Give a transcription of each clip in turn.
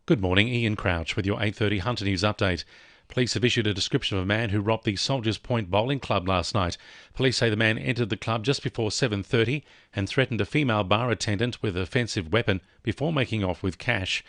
Good morning, Ian Crouch with your 8:30 Hunter News update. Police have issued a description of a man who robbed the Soldiers Point Bowling Club last night. Police say the man entered the club just before 7:30 and threatened a female bar attendant with an offensive weapon before making off with cash.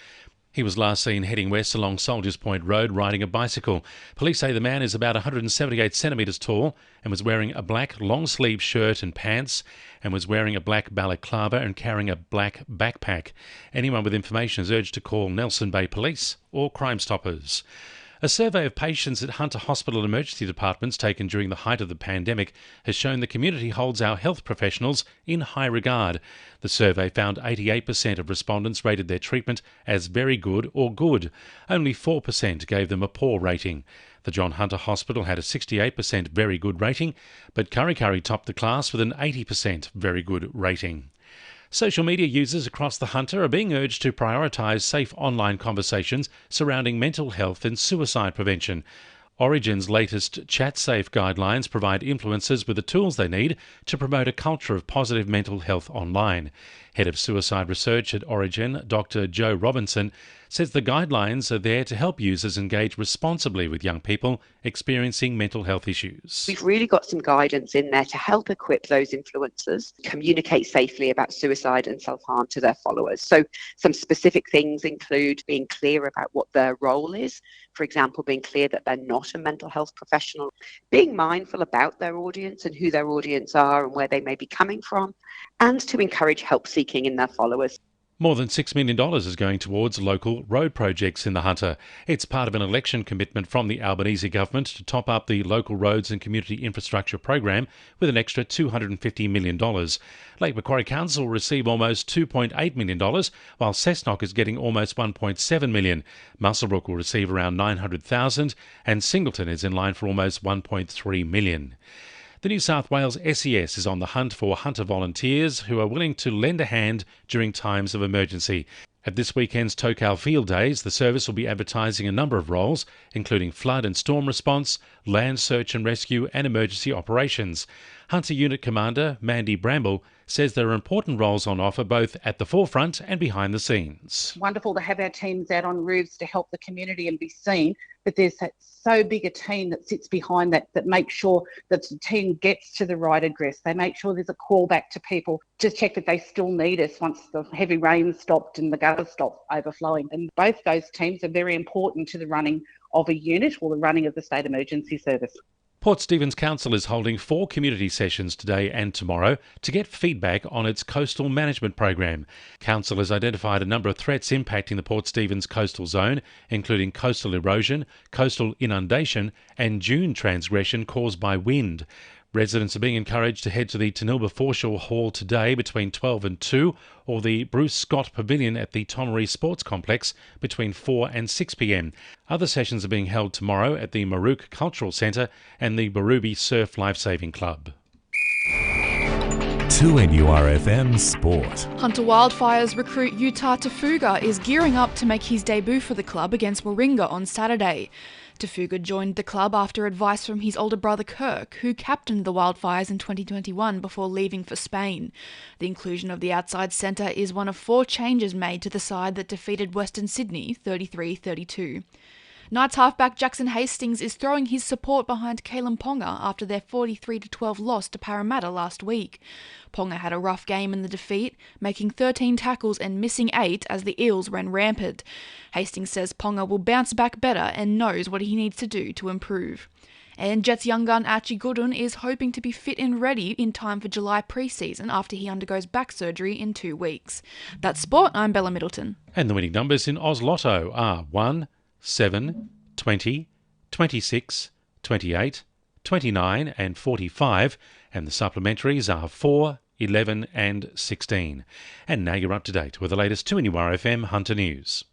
He was last seen heading west along Soldiers Point Road riding a bicycle. Police say the man is about 178 centimetres tall and was wearing a black long-sleeve shirt and pants and was wearing a black balaclava and carrying a black backpack. Anyone with information is urged to call Nelson Bay Police or Crime Stoppers. A survey of patients at Hunter Hospital emergency departments taken during the height of the pandemic has shown the community holds our health professionals in high regard. The survey found 88% of respondents rated their treatment as very good or good. Only 4% gave them a poor rating. The John Hunter Hospital had a 68% very good rating, but Kurri Kurri topped the class with an 80% very good rating. Social media users across the Hunter are being urged to prioritise safe online conversations surrounding mental health and suicide prevention. Origin's latest Chat Safe guidelines provide influencers with the tools they need to promote a culture of positive mental health online. Head of Suicide Research at Origin, Dr. Joe Robinson, says the guidelines are there to help users engage responsibly with young people experiencing mental health issues. We've really got some guidance in there to help equip those influencers communicate safely about suicide and self-harm to their followers. So some specific things include being clear about what their role is. For example, being clear that they're not a mental health professional, being mindful about their audience and who their audience are and where they may be coming from, and to encourage help seeking in their followers. More than $6 million is going towards local road projects in the Hunter. It's part of an election commitment from the Albanese government to top up the local roads and community infrastructure program with an extra $250 million. Lake Macquarie Council will receive almost $2.8 million, while Cessnock is getting almost $1.7 million. Muswellbrook will receive around $900,000 and Singleton is in line for almost $1.3 million. The New South Wales SES is on the hunt for Hunter volunteers who are willing to lend a hand during times of emergency. At this weekend's Tocal Field Days, the service will be advertising a number of roles, including flood and storm response, land search and rescue and emergency operations. Hunter Unit Commander Mandy Bramble says there are important roles on offer both at the forefront and behind the scenes. Wonderful to have our teams out on roofs to help the community and be seen, but there's so big a team that sits behind that makes sure that the team gets to the right address. They make sure there's a call back to people to check that they still need us once the heavy rain stopped and the gutters stopped overflowing. And both those teams are very important to the running of a unit or the running of the State Emergency Service. Port Stephens Council is holding 4 community sessions today and tomorrow to get feedback on its coastal management program. Council has identified a number of threats impacting the Port Stephens coastal zone, including coastal erosion, coastal inundation and dune transgression caused by wind. Residents are being encouraged to head to the Tanilba Foreshore Hall today between 12 and 2 or the Bruce Scott Pavilion at the Tonnery Sports Complex between 4 and 6 p.m. Other sessions are being held tomorrow at the Marook Cultural Centre and the Barooby Surf Lifesaving Club. 2NURFM Sport. Hunter Wildfires recruit Utah Tafuga is gearing up to make his debut for the club against Warringah on Saturday. Tafuga joined the club after advice from his older brother Kirk, who captained the Wildfires in 2021 before leaving for Spain. The inclusion of the outside centre is one of 4 changes made to the side that defeated Western Sydney 33-32. Knights halfback Jackson Hastings is throwing his support behind Kalen Ponga after their 43-12 loss to Parramatta last week. Ponga had a rough game in the defeat, making 13 tackles and missing 8 as the Eels ran rampant. Hastings says Ponga will bounce back better and knows what he needs to do to improve. And Jets young gun Archie Gooden is hoping to be fit and ready in time for July pre-season after he undergoes back surgery in 2 weeks. That's sport. I'm Bella Middleton. And the winning numbers in Oz Lotto are 1, 7, 20, 26, 28, 29 and 45, and the supplementaries are 4, 11 and 16. And now you're up to date with the latest 2NURFM Hunter News.